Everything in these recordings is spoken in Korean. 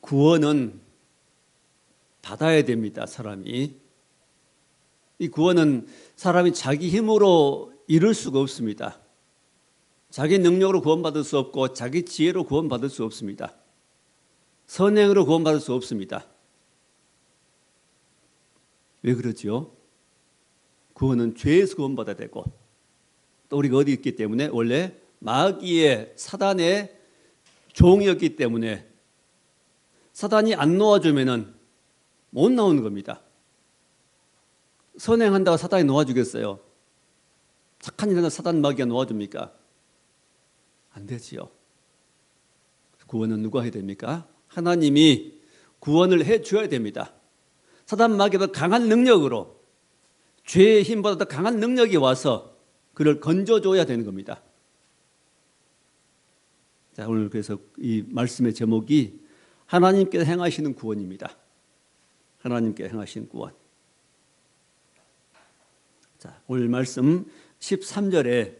구원은 받아야 됩니다. 사람이. 이 구원은 사람이 자기 힘으로 이룰 수가 없습니다. 자기 능력으로 구원받을 수 없고 자기 지혜로 구원받을 수 없습니다. 선행으로 구원받을 수 없습니다. 왜 그러죠? 구원은 죄에서 구원받아야 되고 또 우리가 어디 있기 때문에 원래 마귀의 사단의 종이었기 때문에 사단이 안 놓아주면은 못 나오는 겁니다. 선행한다고 사단이 놓아주겠어요? 착한 일하는 사단 마귀가 놓아줍니까? 안 되지요. 구원은 누가 해야 됩니까? 하나님이 구원을 해줘야 됩니다. 사단 마귀보다 강한 능력으로 죄의 힘보다 더 강한 능력이 와서 그를 건져줘야 되는 겁니다. 자, 오늘 그래서 이 말씀의 제목이 하나님께서 행하시는 구원입니다. 하나님께서 행하신 구원. 자, 오늘 말씀 13절에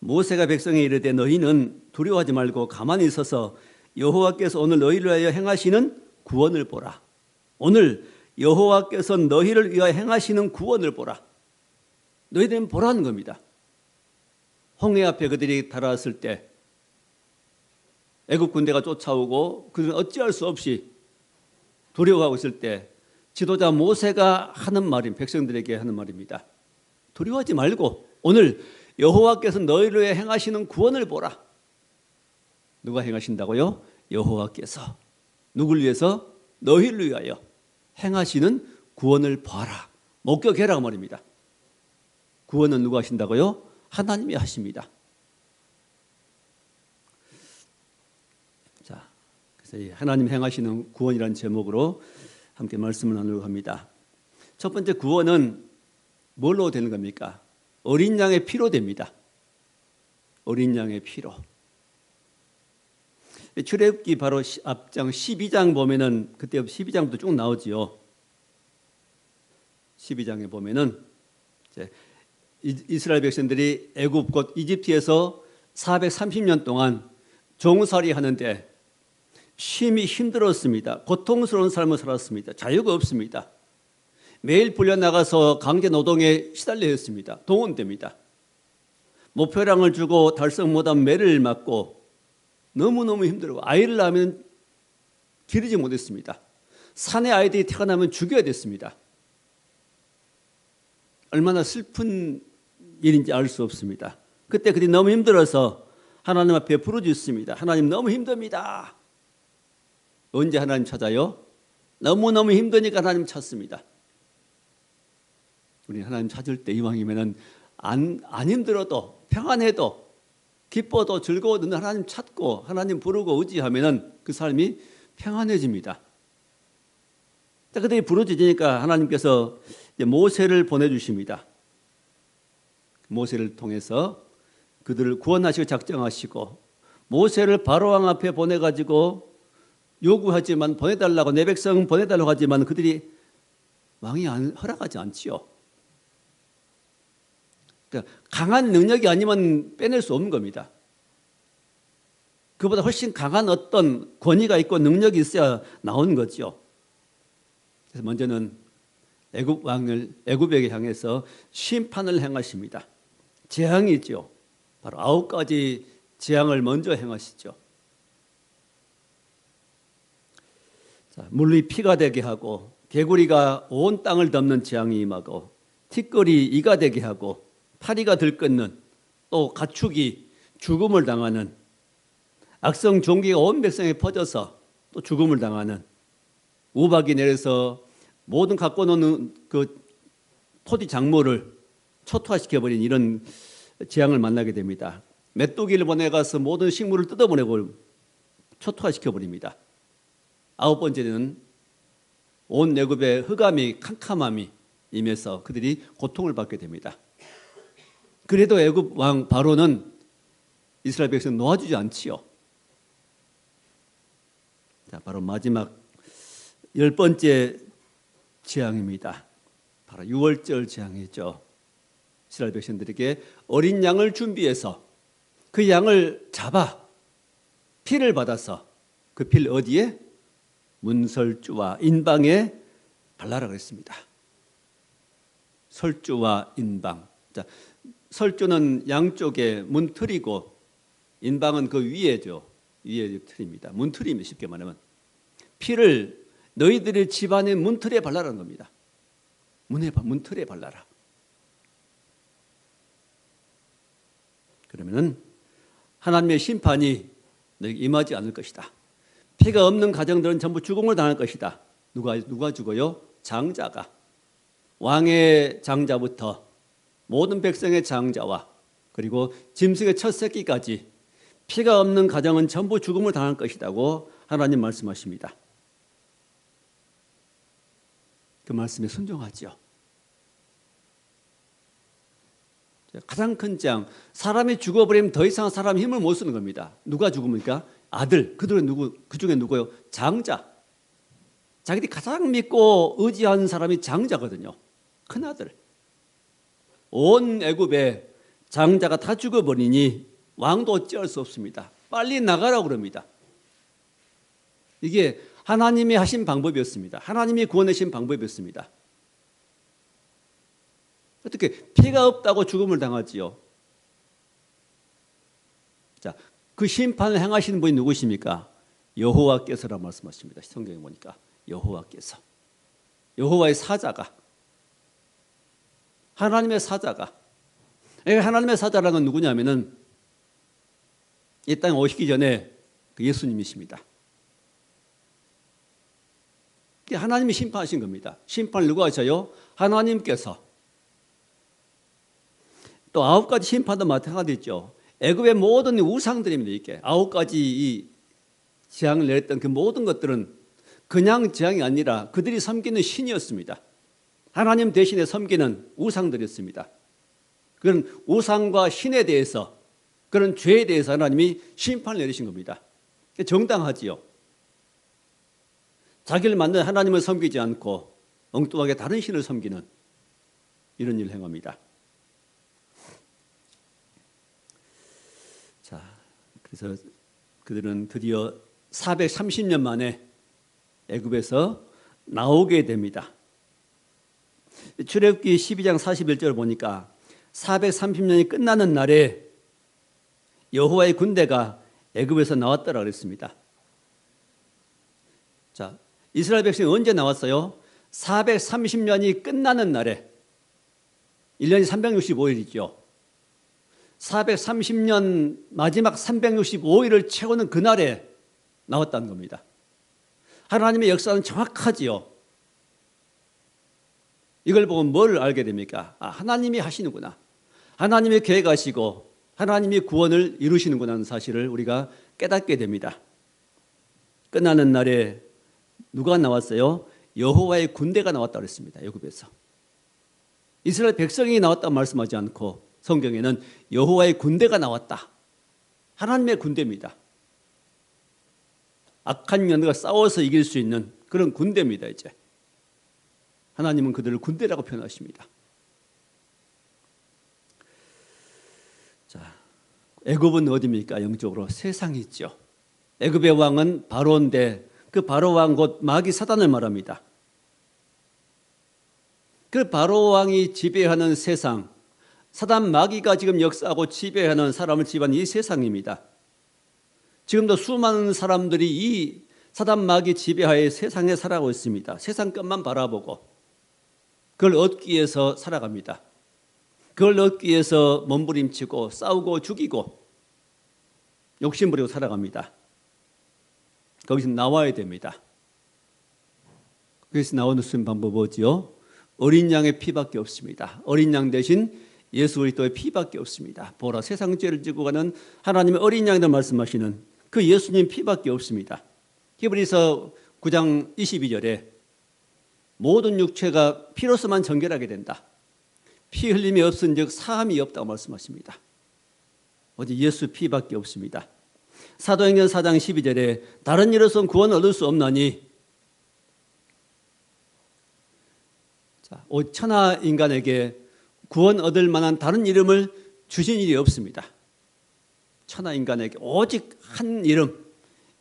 모세가 백성에 이르되 너희는 두려워하지 말고 가만히 있어서 여호와께서 오늘 너희를 위하여 행하시는 구원을 보라. 오늘 여호와께서 너희를 위하여 행하시는 구원을 보라. 너희들은 보라는 겁니다. 홍해 앞에 그들이 달아왔을 때 애굽 군대가 쫓아오고 그들은 어찌할 수 없이 두려워하고 있을 때 지도자 모세가 하는 말인 백성들에게 하는 말입니다. 두려워하지 말고 오늘 여호와께서 너희를 위해 행하시는 구원을 보라. 누가 행하신다고요? 여호와께서. 누굴 위해서? 너희를 위하여 행하시는 구원을 봐라. 목격해라 말입니다. 구원은 누가 하신다고요? 하나님이 하십니다. 자, 그래서 이 하나님 행하시는 구원이라는 제목으로 함께 말씀을 나누려고 합니다. 첫 번째 구원은 뭘로 되는 겁니까? 어린 양의 피로 됩니다. 어린 양의 피로. 출애굽기 바로 앞장 12장 보면은 그때 12장부터 쭉 나오지요. 12장에 보면은 이스라엘 백성들이 애굽 곧 이집트에서 430년 동안 종살이 하는데 심히 힘들었습니다. 고통스러운 삶을 살았습니다. 자유가 없습니다. 매일 불려나가서 강제 노동에 시달려야 했습니다. 동원됩니다. 목표량을 주고 달성 못한 매를 맞고 너무너무 힘들고 아이를 낳으면 기르지 못했습니다. 산에 아이들이 태어나면 죽여야 됐습니다. 얼마나 슬픈 일인지 알 수 없습니다. 그때 그들이 너무 힘들어서 하나님 앞에 부르짖습니다. 하나님 너무 힘듭니다. 언제 하나님 찾아요? 너무너무 힘드니까 하나님 찾습니다. 우리 하나님 찾을 때 이왕이면 안 힘들어도 평안해도 기뻐도 즐거워도 하나님 찾고 하나님 부르고 의지하면 그 삶이 평안해집니다. 그들이 부르짖으니까 하나님께서 모세를 보내주십니다. 모세를 통해서 그들을 구원하시고 작정하시고 모세를 바로왕 앞에 보내가지고 요구하지만 보내달라고 내 백성 보내달라고 하지만 그들이 왕이 허락하지 않지요. 그러니까 강한 능력이 아니면 빼낼 수 없는 겁니다. 그보다 훨씬 강한 어떤 권위가 있고 능력이 있어야 나오는 거죠. 그래서 먼저는 애굽 왕을 애굽에게 향해서 심판을 행하십니다. 재앙이죠. 바로 9가지 재앙을 먼저 행하시죠. 자, 물이 피가 되게 하고 개구리가 온 땅을 덮는 재앙이 임하고 티끌이 이가 되게 하고 파리가 들끓는 또 가축이 죽음을 당하는 악성 종기가 온 백성에 퍼져서 또 죽음을 당하는 우박이 내려서 모든 갖고 노는 그 토지 작물을 초토화시켜버린 이런 재앙을 만나게 됩니다. 메뚜기를 보내가서 모든 식물을 뜯어보내고 초토화시켜버립니다. 9번째는 온 애굽의 흑암이 캄캄함이 임해서 그들이 고통을 받게 됩니다. 그래도 애굽 왕 바로는 이스라엘 백성 놓아주지 않지요. 자, 바로 마지막 10번째 재앙입니다. 바로 6월절 재앙이죠. 이스라엘 백성들에게 어린 양을 준비해서 그 양을 잡아 피를 받아서 그 피를 어디에? 문설주와 인방에 발라라 그랬습니다. 설주와 인방. 자, 설주는 양쪽에 문틀이고 인방은 그 위에죠. 위에 틀입니다. 문틀입니다. 쉽게 말하면 피를 너희들의 집안의 문틀에 발라라는 겁니다. 문틀에 발라라. 그러면은 하나님의 심판이 너에게 임하지 않을 것이다. 피가 없는 가정들은 전부 죽음을 당할 것이다. 누가 죽어요? 장자가. 왕의 장자부터 모든 백성의 장자와 그리고 짐승의 첫 새끼까지 피가 없는 가정은 전부 죽음을 당할 것이라고 하나님 말씀하십니다. 그 말씀에 순종하죠. 가장 큰 재앙, 사람이 죽어버리면 더 이상 사람 힘을 못 쓰는 겁니다. 누가 죽습니까? 아들. 그 중에 누구요? 장자. 자기들이 가장 믿고 의지하는 사람이 장자거든요. 큰아들. 온 애굽에 장자가 다 죽어버리니 왕도 어찌할 수 없습니다. 빨리 나가라고 그럽니다. 이게 하나님이 하신 방법이었습니다. 하나님이 구원하신 방법이었습니다. 어떻게 피가 없다고 죽음을 당하지요? 자, 그 심판을 행하시는 분이 누구십니까? 여호와께서라고 말씀하십니다. 성경에 보니까 여호와께서. 여호와의 사자가. 하나님의 사자가. 하나님의 사자라는 건 누구냐면은 이 땅에 오시기 전에 그 예수님이십니다. 하나님이 심판하신 겁니다. 심판을 누가 하셔요? 하나님께서. 또 9가지 심판도 마찬가지죠. 애굽의 모든 우상들입니다. 이게 9가지 이 재앙을 내렸던 그 모든 것들은 그냥 재앙이 아니라 그들이 섬기는 신이었습니다. 하나님 대신에 섬기는 우상들이었습니다. 그런 우상과 신에 대해서, 그런 죄에 대해서 하나님이 심판을 내리신 겁니다. 정당하지요. 자기를 만든 하나님을 섬기지 않고 엉뚱하게 다른 신을 섬기는 이런 일을 행합니다. 자, 그래서 그들은 드디어 430년 만에 애굽에서 나오게 됩니다. 출애굽기 12장 41절을 보니까 430년이 끝나는 날에 여호와의 군대가 애굽에서 나왔더라 그랬습니다. 자, 이스라엘 백성이 언제 나왔어요? 430년이 끝나는 날에. 1년이 365일이죠. 430년 마지막 365일을 채우는 그날에 나왔다는 겁니다. 하나님의 역사는 정확하지요. 이걸 보면 뭘 알게 됩니까? 하나님이 하시는구나. 하나님이 계획하시고 하나님이 구원을 이루시는구나 하는 사실을 우리가 깨닫게 됩니다. 끝나는 날에 누가 나왔어요? 여호와의 군대가 나왔다고 했습니다. 애굽에서. 이스라엘 백성이 나왔다고 말씀하지 않고 성경에는 여호와의 군대가 나왔다. 하나님의 군대입니다. 악한 영들과 싸워서 이길 수 있는 그런 군대입니다. 이제 하나님은 그들을 군대라고 표현하십니다. 자, 애굽은 어디입니까? 영적으로 세상이 있죠. 애굽의 왕은 바로인데 그 바로 왕 곧 마귀 사단을 말합니다. 그 바로 왕이 지배하는 세상, 사단 마귀가 지금 역사하고 지배하는 사람을 지배하는 이 세상입니다. 지금도 수많은 사람들이 이 사단 마귀 지배하에 세상에 살아가고 있습니다. 세상 것만 바라보고 그걸 얻기 위해서 살아갑니다. 그걸 얻기 위해서 몸부림치고 싸우고 죽이고 욕심부리고 살아갑니다. 거기서 나와야 됩니다. 그래서 나오는 방법 뭐지요? 어린 양의 피밖에 없습니다. 어린 양 대신 예수 그리스도의 피밖에 없습니다. 보라, 세상 죄를 지고 가는 하나님의 어린 양이라고 말씀하시는 그 예수님 피밖에 없습니다. 히브리서 9장 22절에 모든 육체가 피로서만 정결하게 된다. 피 흘림이 없은즉 사함이 없다고 말씀하십니다. 오직 예수 피밖에 없습니다. 사도행전 4장 12절에 다른 이로서는 구원 얻을 수 없나니, 자, 천하 인간에게 구원 얻을 만한 다른 이름을 주신 일이 없습니다. 천하 인간에게 오직 한 이름,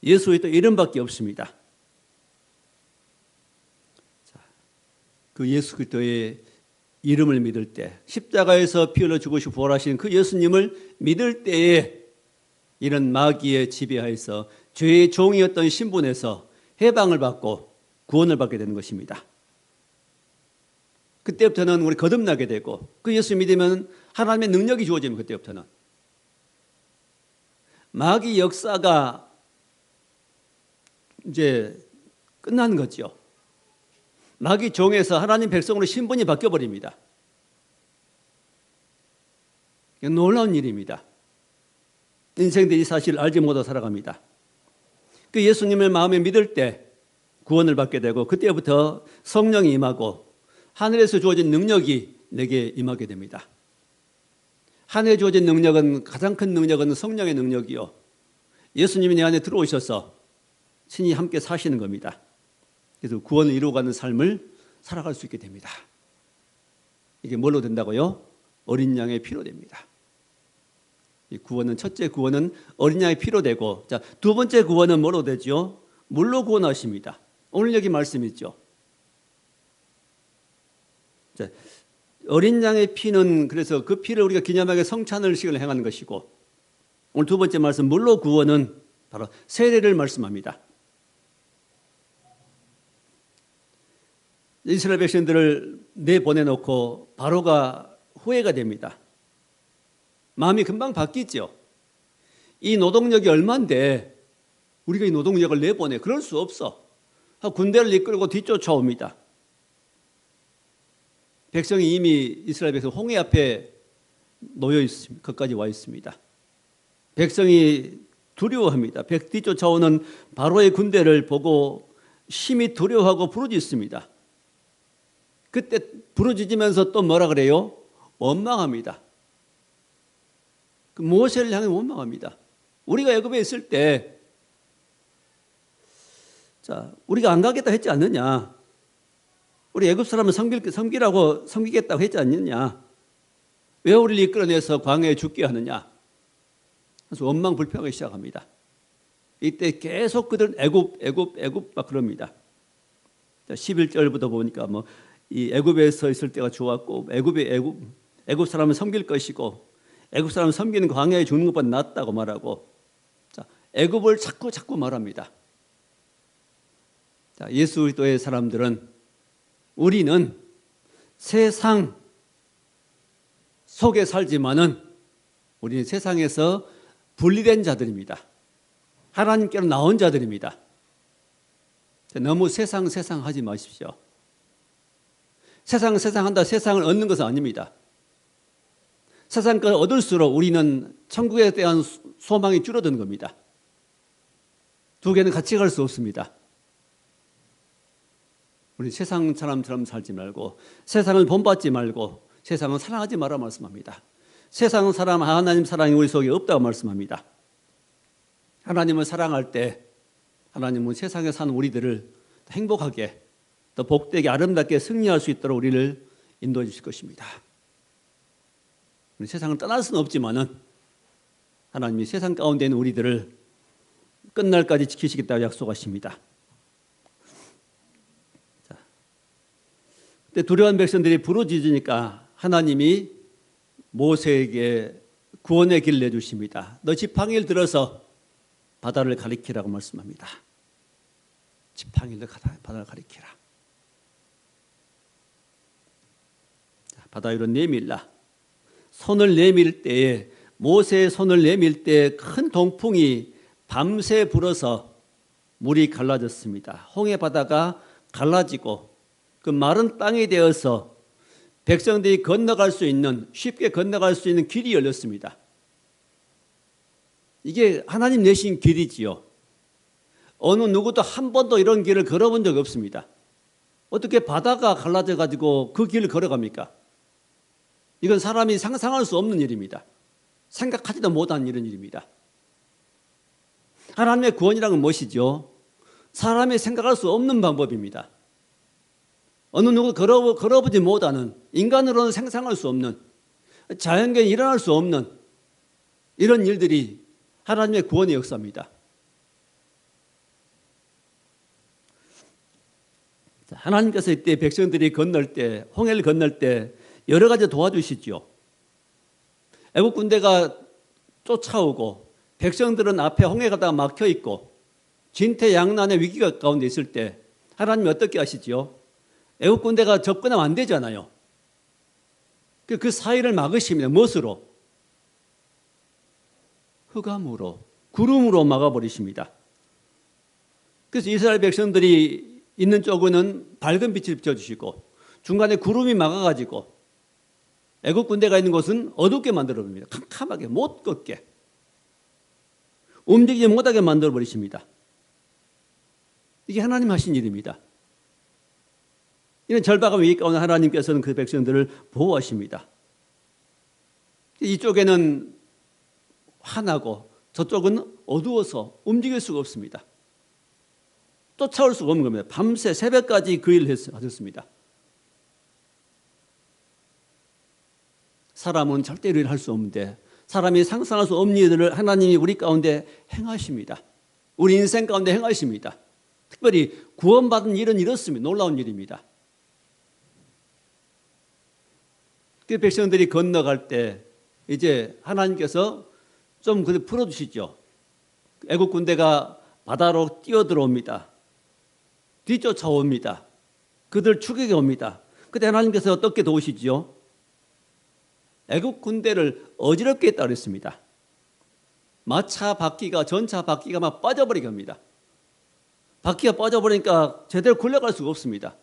예수 그리스도 이름밖에 없습니다. 그 예수 그리스도의 이름을 믿을 때, 십자가에서 피 흘려 죽으시고 부활하신 그 예수님을 믿을 때에 이런 마귀의 지배하에서 죄의 종이었던 신분에서 해방을 받고 구원을 받게 되는 것입니다. 그때부터는 우리 거듭나게 되고 그 예수 믿으면 하나님의 능력이 주어지면 그때부터는 마귀 역사가 이제 끝난 거죠. 마귀 종에서 하나님 백성으로 신분이 바뀌어버립니다. 놀라운 일입니다. 인생들이 사실 알지 못하고 살아갑니다. 그 예수님을 마음에 믿을 때 구원을 받게 되고 그때부터 성령이 임하고 하늘에서 주어진 능력이 내게 임하게 됩니다. 하늘에 주어진 능력은 가장 큰 능력은 성령의 능력이요. 예수님이 내 안에 들어오셔서 친히 함께 사시는 겁니다. 그래서 구원을 이루어가는 삶을 살아갈 수 있게 됩니다. 이게 뭘로 된다고요? 어린 양의 피로 됩니다. 이 구원은 첫째 구원은 어린 양의 피로 되고, 자, 두 번째 구원은 뭐로 되죠? 물로 구원하십니다. 오늘 여기 말씀 있죠. 자, 어린 양의 피는 그래서 그 피를 우리가 기념하게 성찬을식을 행하는 것이고, 오늘 두 번째 말씀 물로 구원은 바로 세례를 말씀합니다. 이스라엘 백성들을 내보내놓고 바로가 후회가 됩니다. 마음이 금방 바뀌죠. 이 노동력이 얼만데 우리가 이 노동력을 내보내? 그럴 수 없어. 군대를 이끌고 뒤쫓아옵니다. 백성이 이미 이스라엘 백성 홍해 앞에 놓여 있습니다. 거기까지 와 있습니다. 백성이 두려워합니다. 뒤쫓아오는 바로의 군대를 보고 심히 두려워하고 부르짖습니다. 그때 부르짖으면서 또 뭐라 그래요? 원망합니다. 그 모세를 향해 원망합니다. 우리가 애굽에 있을 때, 자, 우리가 안 가겠다 했지 않느냐? 우리 애굽 사람은 섬기겠다고 했지 않느냐? 왜 우리를 이끌어내서 광야에 죽게 하느냐? 그래서 원망 불평하기 시작합니다. 이때 계속 그들은 애굽 막 그럽니다. 11절부터 보니까 이 애굽에서 있을 때가 좋았고 애굽 사람은 섬길 것이고 애굽 사람은 섬기는 광야에 죽는 것보다 낫다고 말하고, 자, 애굽을 자꾸 말합니다. 자, 예수 그리스도의 사람들은 우리는 세상 속에 살지만은 우리는 세상에서 분리된 자들입니다. 하나님께로 나온 자들입니다. 너무 세상 하지 마십시오. 세상 한다 세상을 얻는 것은 아닙니다. 세상 걸 얻을수록 우리는 천국에 대한 소망이 줄어드는 겁니다. 두 개는 같이 갈 수 없습니다. 우리 세상 사람처럼 살지 말고 세상을 본받지 말고 세상을 사랑하지 마라 말씀합니다. 세상 사람 하나님 사랑이 우리 속에 없다고 말씀합니다. 하나님을 사랑할 때 하나님은 세상에 사는 우리들을 행복하게 더 복되게 아름답게 승리할 수 있도록 우리를 인도해 주실 것입니다. 우리 세상을 떠날 수는 없지만은 하나님이 세상 가운데 있는 우리들을 끝날까지 지키시겠다고 약속하십니다. 자, 그때 두려운 백성들이 부르짖으니까 하나님이 모세에게 구원의 길을 내주십니다. 너 지팡이를 들어서 바다를 가리키라고 말씀합니다. 지팡이를 바다를 가리키라. 자, 바다 위로 내밀라. 손을 내밀 때에 모세의 손을 내밀 때 큰 동풍이 밤새 불어서 물이 갈라졌습니다. 홍해 바다가 갈라지고 그 마른 땅이 되어서 백성들이 쉽게 건너갈 수 있는 길이 열렸습니다. 이게 하나님 내신 길이지요. 어느 누구도 한 번도 이런 길을 걸어본 적이 없습니다. 어떻게 바다가 갈라져 가지고 그 길을 걸어갑니까? 이건 사람이 상상할 수 없는 일입니다. 생각하지도 못한 이런 일입니다. 하나님의 구원이라는 무엇이죠? 사람이 생각할 수 없는 방법입니다. 어느 누구 걸어보지 못하는, 인간으로는 상상할 수 없는, 자연계에 일어날 수 없는 이런 일들이 하나님의 구원의 역사입니다. 자, 하나님께서 이때 백성들이 건널 때, 홍해를 건널 때 여러 가지 도와주시지요. 애국 군대가 쫓아오고 백성들은 앞에 홍해가 다 막혀 있고 진퇴양난의 위기가 가운데 있을 때 하나님이 어떻게 하시지요? 애국 군대가 접근하면 안 되잖아요. 그 사이를 막으십니다. 무엇으로? 흑암으로, 구름으로 막아버리십니다. 그래서 이스라엘 백성들이 있는 쪽은 밝은 빛을 비춰주시고 중간에 구름이 막아가지고 애국 군대가 있는 곳은 어둡게 만들어버립니다. 캄캄하게 못 걷게 움직이지 못하게 만들어버리십니다. 이게 하나님 하신 일입니다. 이런 절박한 위기 가운데 하나님께서는 그 백성들을 보호하십니다. 이쪽에는 환하고 저쪽은 어두워서 움직일 수가 없습니다. 쫓아올 수가 없는 겁니다. 밤새 새벽까지 그 일을 하셨습니다. 사람은 절대 일을 할 수 없는데 사람이 상상할 수 없는 일들을 하나님이 우리 가운데 행하십니다. 우리 인생 가운데 행하십니다. 특별히 구원받은 일은 이렇습니다. 놀라운 일입니다. 그 백성들이 건너갈 때 이제 하나님께서 좀 풀어주시죠. 애국 군대가 바다로 뛰어들어옵니다. 뒤쫓아옵니다. 그들 추격해 옵니다. 그때 하나님께서 어떻게 도우시죠? 애국 군대를 어지럽게 했다 그랬습니다. 마차 바퀴가 전차 바퀴가 막 빠져버리게 합니다. 바퀴가 빠져버리니까 제대로 굴러갈 수가 없습니다.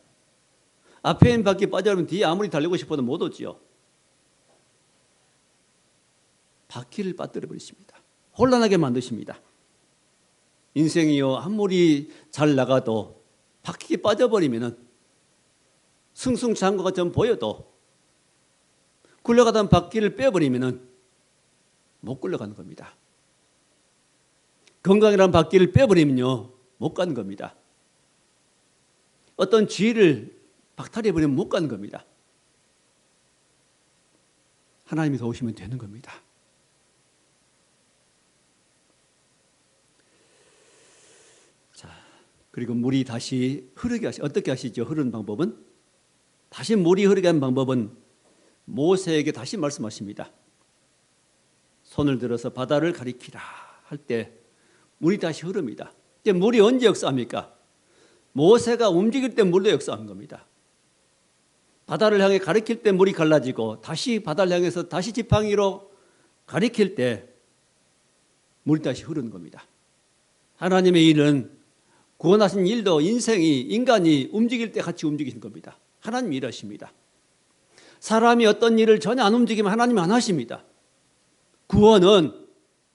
앞에 있는 바퀴 빠져버리면 뒤에 아무리 달리고 싶어도 못 오지요. 바퀴를 빠뜨려 버리십니다. 혼란하게 만드십니다. 인생이요 아무리 잘 나가도 바퀴가 빠져버리면은 승승장구가 좀 보여도 굴러가던 바퀴를 빼버리면은 못 굴러가는 겁니다. 건강이라는 바퀴를 빼버리면요 못 가는 겁니다. 어떤 지혜를 박탈해버리면 못 가는 겁니다. 하나님이 도우시면 되는 겁니다. 자, 그리고 물이 다시 흐르게 어떻게 하시죠? 흐르는 방법은? 다시 물이 흐르게 하는 방법은 모세에게 다시 말씀하십니다. 손을 들어서 바다를 가리키라 할 때 물이 다시 흐릅니다. 이제 물이 언제 역사합니까? 모세가 움직일 때 물로 역사한 겁니다. 바다를 향해 가리킬 때 물이 갈라지고 다시 바다를 향해서 다시 지팡이로 가리킬 때 물이 다시 흐르는 겁니다. 하나님의 일은 구원하신 일도 인생이 인간이 움직일 때 같이 움직이는 겁니다. 하나님이 일하십니다. 사람이 어떤 일을 전혀 안 움직이면 하나님이 안 하십니다. 구원은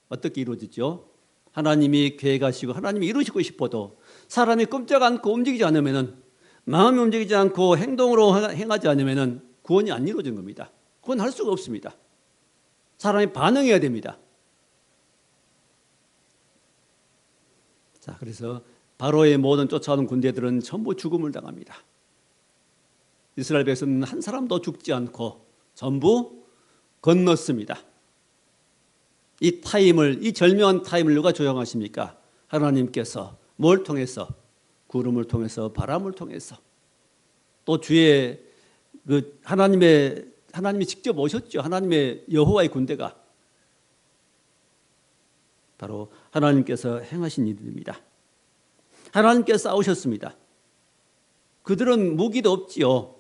어떻게 이루어지죠? 하나님이 계획하시고 하나님이 이루시고 싶어도 사람이 꼼짝 않고 움직이지 않으면 마음이 움직이지 않고 행동으로 행하지 않으면 구원이 안 이루어지는 겁니다. 그건 할 수가 없습니다. 사람이 반응해야 됩니다. 자, 그래서 바로의 모든 쫓아오는 군대들은 전부 죽음을 당합니다. 이스라엘 백성은 한 사람도 죽지 않고 전부 건넜습니다. 이 타임을, 이 절묘한 타임을 누가 조정하십니까? 하나님께서 뭘 통해서? 구름을 통해서, 바람을 통해서. 또 주의 하나님이 직접 오셨죠. 하나님의 여호와의 군대가 바로 하나님께서 행하신 일입니다. 하나님께서 싸우셨습니다. 그들은 무기도 없지요.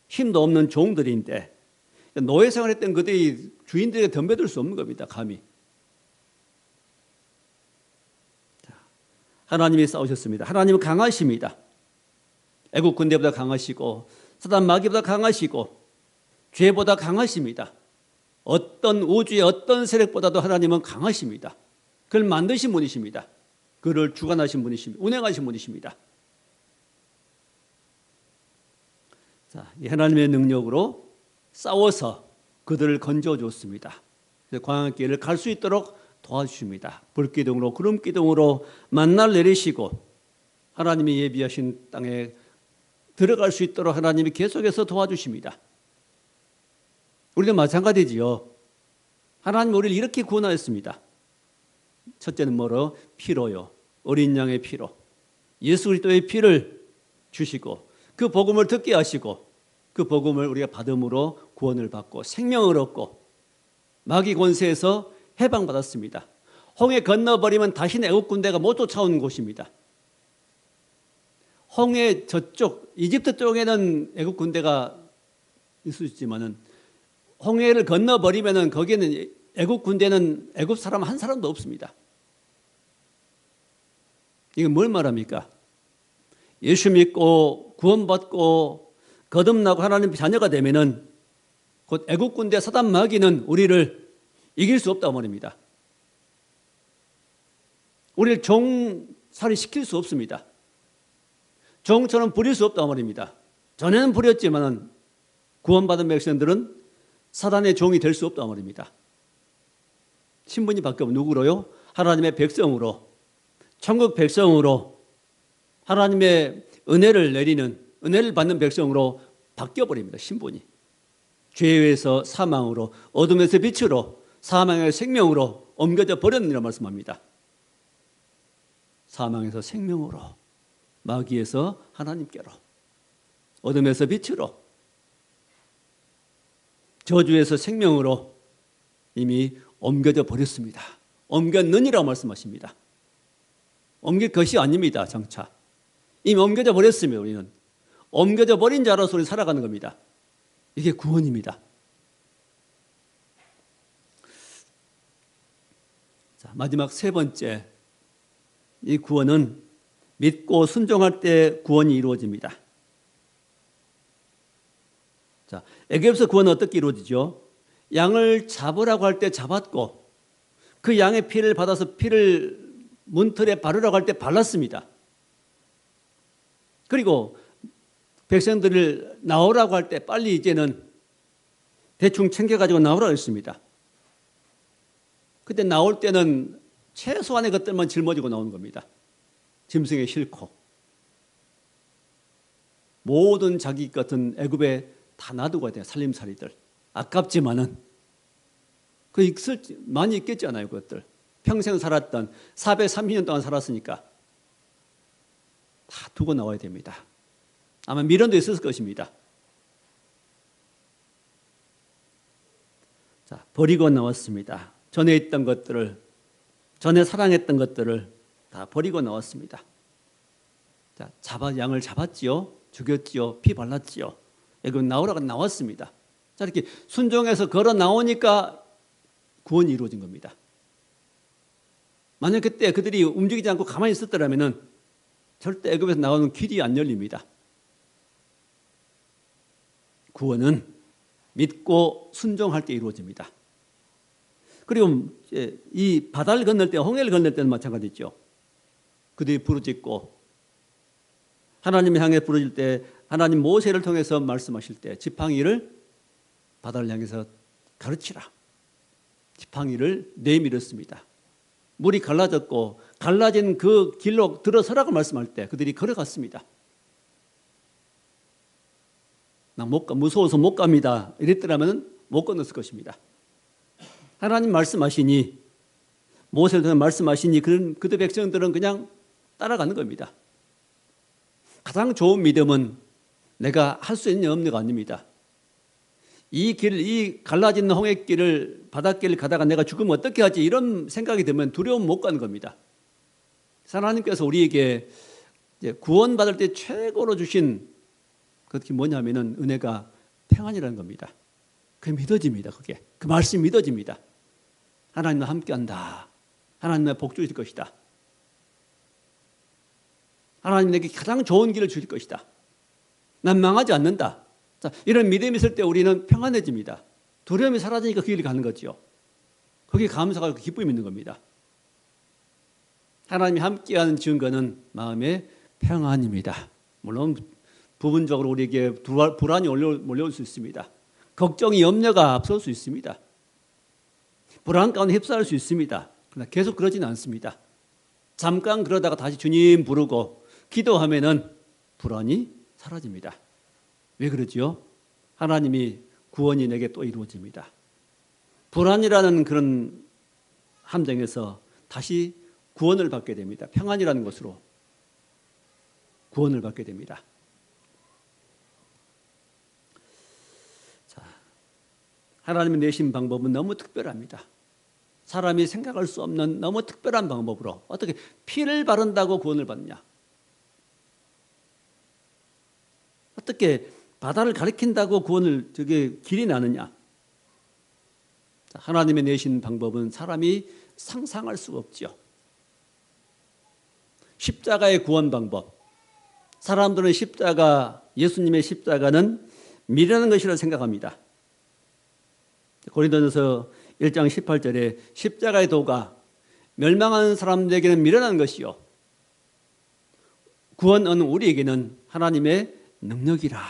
힘도 없는 종들인데 노예 생활했던 그들이 주인들에게 덤벼들 수 없는 겁니다. 감히. 하나님이 싸우셨습니다. 하나님은 강하십니다. 애국 군대보다 강하시고 사단 마귀보다 강하시고 죄보다 강하십니다. 어떤 우주의 어떤 세력보다도 하나님은 강하십니다. 그를 만드신 분이십니다. 그를 주관하신 분이십니다. 운행하신 분이십니다. 자, 이 하나님의 능력으로 싸워서 그들을 건져줬습니다. 광야길을 갈 수 있도록 도와주십니다. 불기둥으로 구름기둥으로 만나를 내리시고 하나님이 예비하신 땅에 들어갈 수 있도록 하나님이 계속해서 도와주십니다. 우리도 마찬가지지요. 하나님 우리를 이렇게 구원하였습니다. 첫째는 뭐로? 피로요. 어린 양의 피로. 예수 그리스도의 피를 주시고 그 복음을 듣게 하시고 그 복음을 우리가 받음으로 구원을 받고 생명을 얻고 마귀 권세에서 해방받았습니다. 홍해 건너버리면 다시는 애국 군대가 못 쫓아오는 곳입니다. 홍해 저쪽 이집트 쪽에는 애국 군대가 있을 수 있지만은 홍해를 건너버리면은 거기에는 애국 군대는 애국 사람 한 사람도 없습니다. 이건 뭘 말합니까? 예수 믿고 구원받고 거듭나고 하나님 자녀가 되면은 곧 애국 군대 사단 마귀는 우리를 이길 수 없다고 말입니다. 우리를 종살이 시킬 수 없습니다. 종처럼 부릴 수 없다고 말입니다. 전에는 부렸지만 구원받은 백성들은 사단의 종이 될 수 없다고 말입니다. 신분이 바뀌면 누구로요? 하나님의 백성으로, 천국 백성으로, 하나님의 은혜를 내리는, 은혜를 받는 백성으로 바뀌어버립니다. 신분이. 죄에서 사망으로, 어둠에서 빛으로, 사망의 생명으로 옮겨져 버렸느니라 말씀합니다. 사망에서 생명으로, 마귀에서 하나님께로, 어둠에서 빛으로, 저주에서 생명으로 이미 옮겨져 버렸습니다. 옮겼느니라고 말씀하십니다. 옮길 것이 아닙니다. 장차 이미 옮겨져 버렸습니다. 우리는 옮겨져 버린 자로서 우리 살아가는 겁니다. 이게 구원입니다. 자, 마지막 세 번째, 이 구원은 믿고 순종할 때 구원이 이루어집니다. 자, 애굽에서 구원은 어떻게 이루어지죠? 양을 잡으라고 할 때 잡았고 그 양의 피를 받아서 피를 문틀에 바르라고 할 때 발랐습니다. 그리고 백성들을 나오라고 할 때 빨리 이제는 대충 챙겨가지고 나오라고 했습니다. 그때 나올 때는 최소한의 것들만 짊어지고 나오는 겁니다. 짐승에 싣고 모든 자기 같은 애굽에 다 놔두고 가야 돼요. 살림살이들 아깝지만은 그 많이 있겠잖아요. 그것들 평생 살았던 430년 동안 살았으니까 다 두고 나와야 됩니다. 아마 미련도 있었을 것입니다. 자, 버리고 나왔습니다. 전에 있던 것들을, 전에 사랑했던 것들을 다 버리고 나왔습니다. 자, 양을 잡았지요, 죽였지요, 피 발랐지요. 애굽 나오라고 나왔습니다. 자, 이렇게 순종해서 걸어 나오니까 구원이 이루어진 겁니다. 만약 그때 그들이 움직이지 않고 가만히 있었더라면은 절대 애굽에서 나오는 길이 안 열립니다. 구원은 믿고 순종할 때 이루어집니다. 그리고 이 바다를 건널 때, 홍해를 건널 때는 마찬가지죠. 그들이 부르짖고 하나님을 향해 부르짖을 때 하나님 모세를 통해서 말씀하실 때 지팡이를 바다를 향해서 가르치라. 지팡이를 내밀었습니다. 물이 갈라졌고 갈라진 그 길로 들어서라고 말씀할 때 그들이 걸어갔습니다. 나 무서워서 못 갑니다. 이랬더라면 못 건넜을 것입니다. 하나님 말씀하시니, 모세를 통해 말씀하시니 그들 백성들은 그냥 따라가는 겁니다. 가장 좋은 믿음은 내가 할 수 있는 염려가 아닙니다. 이 갈라진 홍해길을, 바닷길을 가다가 내가 죽으면 어떻게 하지? 이런 생각이 들면 두려움 못 가는 겁니다. 하나님께서 우리에게 구원받을 때 최고로 주신 그게 뭐냐면은 은혜가 평안이라는 겁니다. 그게 믿어집니다. 그게. 그 말씀이 믿어집니다. 하나님과 함께한다. 하나님의 복 주실 것이다. 하나님 내게 가장 좋은 길을 주실 것이다. 난 망하지 않는다. 자, 이런 믿음이 있을 때 우리는 평안해집니다. 두려움이 사라지니까 그 길을 가는 거죠. 거기에 감사가 기쁨이 있는 겁니다. 하나님이 함께하는 증거는 마음의 평안입니다. 물론 부분적으로 우리에게 불안이 몰려올 수 있습니다. 걱정이, 염려가 앞설 수 있습니다. 불안 가운데 휩싸일 수 있습니다. 그러나 계속 그러지는 않습니다. 잠깐 그러다가 다시 주님 부르고 기도하면은 불안이 사라집니다. 왜 그러지요? 하나님이 구원이 내게 또 이루어집니다. 불안이라는 그런 함정에서 다시 구원을 받게 됩니다. 평안이라는 것으로 구원을 받게 됩니다. 하나님이 내신 방법은 너무 특별합니다. 사람이 생각할 수 없는 너무 특별한 방법으로 어떻게 피를 바른다고 구원을 받느냐? 어떻게 바다를 가리킨다고 구원을 길이 나느냐? 하나님의 내신 방법은 사람이 상상할 수가 없죠. 십자가의 구원 방법. 사람들은 예수님의 십자가는 미련한 것이라 생각합니다. 고린도전서 1장 18절에 십자가의 도가 멸망하는 사람들에게는 미련한 것이요 구원 얻는 우리에게는 하나님의 능력이라.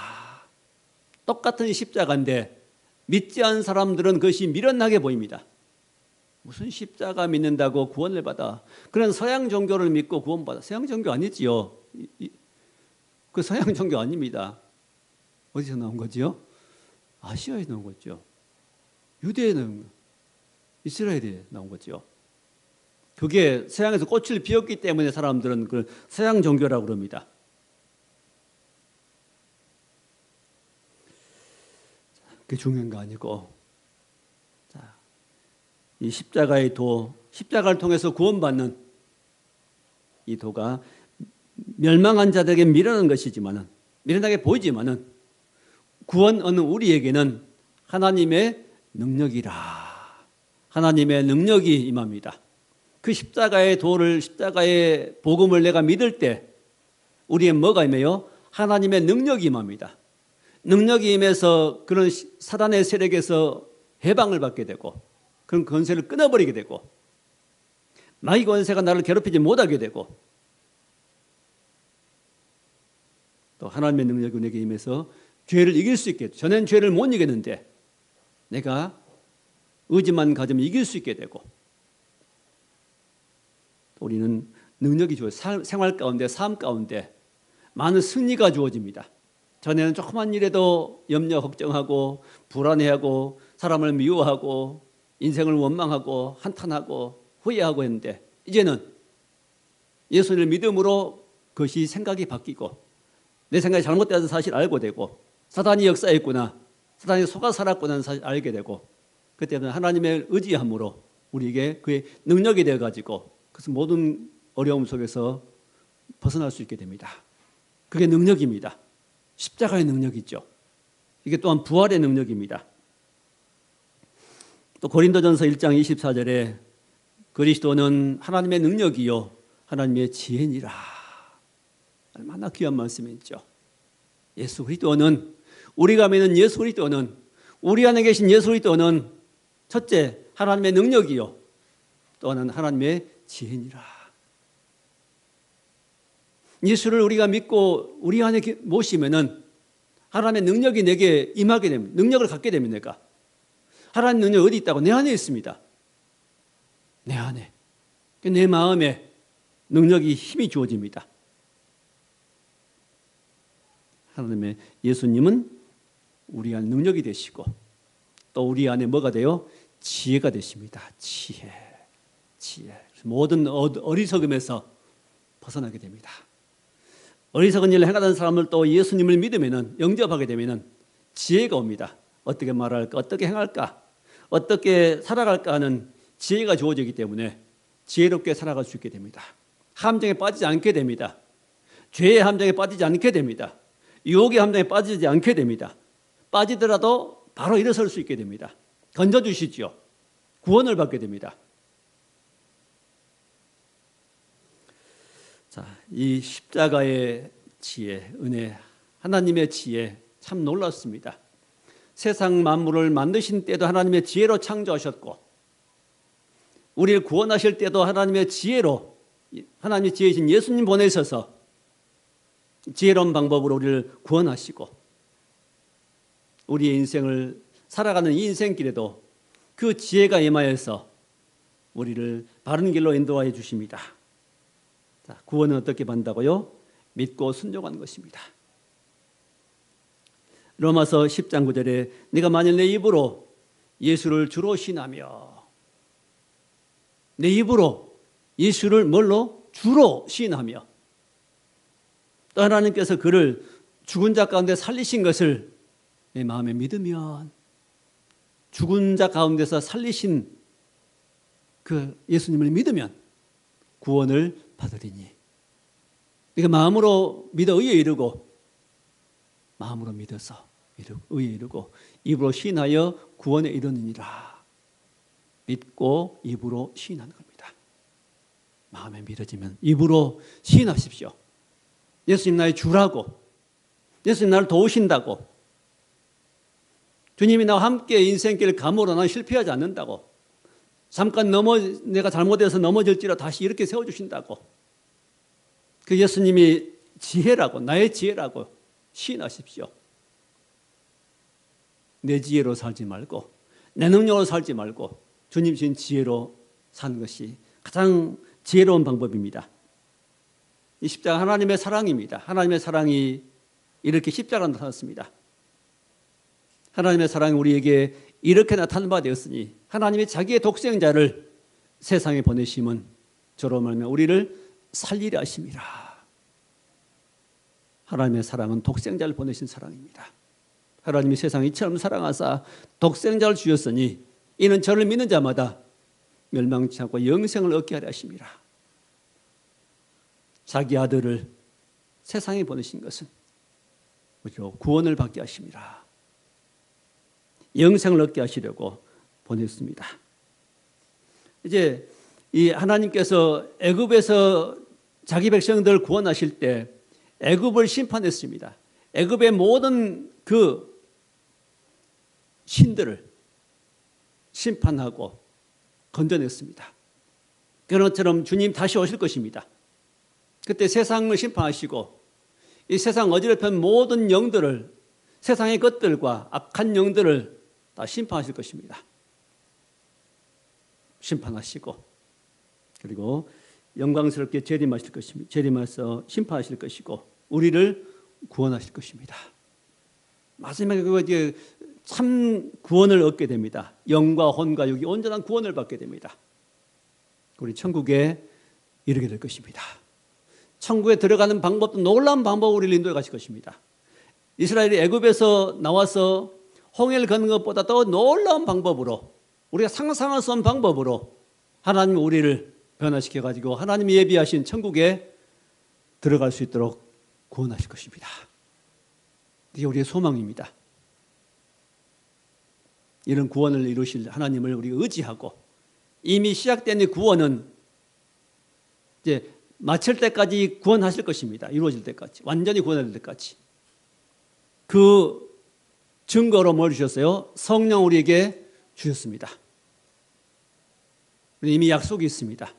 똑같은 십자가인데 믿지 않은 사람들은 그것이 미련하게 보입니다. 무슨 십자가 믿는다고 구원을 받아? 그런 서양 종교를 믿고 구원받아. 서양 종교 아니지요. 그 서양 종교 아닙니다. 어디서 나온 거지요? 아시아에 나온 거죠. 유대에 나온 거. 이스라엘에 나온 거죠. 그게 서양에서 꽃을 피웠기 때문에 사람들은 그걸 서양 종교라고 그럽니다. 그게 중요한 거 아니고, 자, 이 십자가의 도, 십자가를 통해서 구원받는 이 도가 멸망한 자들에게 미련한 것이지만은, 미련하게 보이지만은 구원 얻는 우리에게는 하나님의 능력이라. 하나님의 능력이 임합니다. 그 십자가의 도를, 십자가의 복음을 내가 믿을 때 우리의 뭐가 임해요? 하나님의 능력이 임합니다. 능력이 임해서 그런 사단의 세력에서 해방을 받게 되고 그런 권세를 끊어버리게 되고 마귀 권세가 나를 괴롭히지 못하게 되고 또 하나님의 능력이 내게 임해서 죄를 이길 수 있게, 전엔 죄를 못 이겼는데 내가 의지만 가지면 이길 수 있게 되고 우리는 능력이 주어져요. 생활 가운데, 삶 가운데 많은 승리가 주어집니다. 전에는 조그만 일에도 염려, 걱정하고 불안해하고 사람을 미워하고 인생을 원망하고 한탄하고 후회하고 했는데 이제는 예수님을 믿음으로 그것이 생각이 바뀌고 내 생각이 잘못되어서 사실 알고 되고 사단이 역사했구나, 사단이 속아 살았구나 사실 알게 되고 그때는 하나님의 의지함으로 우리에게 그의 능력이 되어가지고 그래서 모든 어려움 속에서 벗어날 수 있게 됩니다. 그게 능력입니다. 십자가의 능력이죠. 이게 또한 부활의 능력입니다. 또 고린도전서 1장 24절에 그리스도는 하나님의 능력이요 하나님의 지혜니라. 얼마나 귀한 말씀이죠. 예수 그리스도는, 우리가 믿는 예수 그리스도는, 우리 안에 계신 예수 그리스도는 첫째 하나님의 능력이요 또 하나는 하나님의 지혜니라. 예수를 우리가 믿고 우리 안에 모시면은 하나님의 능력이 내게 임하게 됩니다. 능력을 갖게 됩니다. 내가 하나님 능력이 어디 있다고? 내 안에 있습니다. 내 안에, 내 마음에 능력이, 힘이 주어집니다. 하나님의 예수님은 우리 안에 능력이 되시고 또 우리 안에 뭐가 돼요? 지혜가 되십니다. 지혜. 모든 어리석음에서 벗어나게 됩니다. 어리석은 일을 행하던 사람을 또 예수님을 믿으면 영접하게 되면 지혜가 옵니다. 어떻게 말할까, 어떻게 행할까, 어떻게 살아갈까 하는 지혜가 주어지기 때문에 지혜롭게 살아갈 수 있게 됩니다. 함정에 빠지지 않게 됩니다. 죄의 함정에 빠지지 않게 됩니다. 유혹의 함정에 빠지지 않게 됩니다. 빠지더라도 바로 일어설 수 있게 됩니다. 건져주시죠. 구원을 받게 됩니다. 자, 이 십자가의 지혜, 은혜, 하나님의 지혜 참 놀랐습니다. 세상 만물을 만드신 때도 하나님의 지혜로 창조하셨고 우리를 구원하실 때도 하나님의 지혜로, 하나님의 지혜이신 예수님 보내셔서 지혜로운 방법으로 우리를 구원하시고 우리의 인생을 살아가는 이 인생길에도 그 지혜가 임하여서 우리를 바른 길로 인도하여 주십니다. 자, 구원은 어떻게 받는다고요? 믿고 순종하는 것입니다. 로마서 10장 9절에 네가 만일 내 입으로 예수를 주로 시인하며, 내 입으로 예수를 뭘로? 주로 시인하며 또 하나님께서 그를 죽은 자 가운데 살리신 것을 내 마음에 믿으면 죽은 자 가운데서 살리신 그 예수님을 믿으면 구원을 받으리니. 그러니까 마음으로 믿어 의에 이르고, 마음으로 믿어서 의에 이르고, 입으로 시인하여 구원에 이르느니라. 믿고 입으로 시인하는 겁니다. 마음에 믿어지면 입으로 시인하십시오. 예수님 나의 주라고, 예수님 나를 도우신다고, 주님이 나와 함께 인생길 감으로 나는 실패하지 않는다고, 잠깐 내가 잘못해서 넘어질지라도 다시 이렇게 세워주신다고, 그 예수님이 지혜라고, 나의 지혜라고 시인하십시오. 내 지혜로 살지 말고, 내 능력으로 살지 말고 주님 주신 지혜로 사는 것이 가장 지혜로운 방법입니다. 이 십자가 하나님의 사랑입니다. 하나님의 사랑이 이렇게 십자가로 나타났습니다. 하나님의 사랑이 우리에게 이렇게 나타난 바 되었으니 하나님이 자기의 독생자를 세상에 보내심은 저로 말하면 우리를 살리려 하심이라. 하나님의 사랑은 독생자를 보내신 사랑입니다. 하나님이 세상을 이처럼 사랑하사 독생자를 주셨으니 이는 저를 믿는 자마다 멸망치 않고 영생을 얻게 하려 하심이라. 자기 아들을 세상에 보내신 것은 우리로 구원을 받게 하심이라. 영생을 얻게 하시려고 보냈습니다. 이제 이 하나님께서 애굽에서 자기 백성들을 구원하실 때 애굽을 심판했습니다. 애굽의 모든 그 신들을 심판하고 건져냈습니다. 그런 것처럼 주님 다시 오실 것입니다. 그때 세상을 심판하시고 이 세상 어지럽힌 모든 영들을, 세상의 것들과 악한 영들을 다 심판하실 것입니다. 심판하시고 그리고 영광스럽게 재림하실 것입니다. 재림하셔서 심판하실 것이고 우리를 구원하실 것입니다. 마지막에 그거 이제 참 구원을 얻게 됩니다. 영과 혼과 육이 온전한 구원을 받게 됩니다. 우리 천국에 이르게 될 것입니다. 천국에 들어가는 방법도 놀라운 방법으로 우리를 인도해 가실 것입니다. 이스라엘이 애굽에서 나와서 홍해를 걷는 것보다 더 놀라운 방법으로, 우리가 상상할 수 없는 방법으로 하나님이 우리를 변화시켜 가지고 하나님이 예비하신 천국에 들어갈 수 있도록 구원하실 것입니다. 이게 우리의 소망입니다. 이런 구원을 이루실 하나님을 우리가 의지하고, 이미 시작된 이 구원은 이제 마칠 때까지 구원하실 것입니다. 이루어질 때까지, 완전히 구원할 때까지. 그 증거로 뭘 주셨어요? 성령 우리에게 주셨습니다. 이미 약속이 있습니다.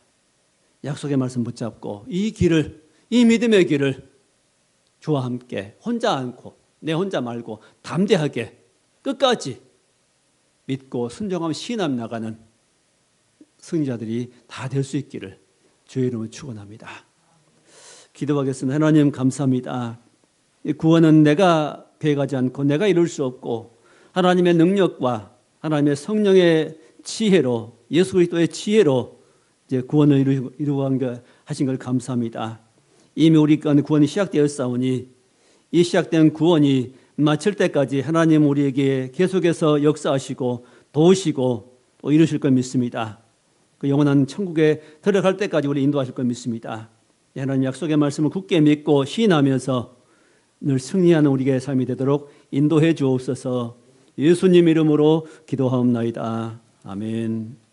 약속의 말씀 붙잡고 이 길을, 이 믿음의 길을 주와 함께 혼자 않고 내 혼자 말고 담대하게 끝까지 믿고 순종하며 시인하며 나가는 승리자들이 다 될 수 있기를 주의 이름으로 축원합니다. 기도하겠습니다. 하나님 감사합니다. 이 구원은 내가 계획하지 않고 내가 이룰 수 없고 하나님의 능력과 하나님의 성령의 지혜로, 예수 그리스도의 지혜로 이제 구원을 이루게 하신 걸 감사합니다. 이미 우리 가운데 구원이 시작되었사오니 이 시작된 구원이 마칠 때까지 하나님 우리에게 계속해서 역사하시고 도우시고 또 이루실 걸 믿습니다. 그 영원한 천국에 들어갈 때까지 우리 인도하실 걸 믿습니다. 하나님 약속의 말씀을 굳게 믿고 시인하면서 늘 승리하는 우리의 삶이 되도록 인도해 주옵소서. 예수님 이름으로 기도하옵나이다. 아멘.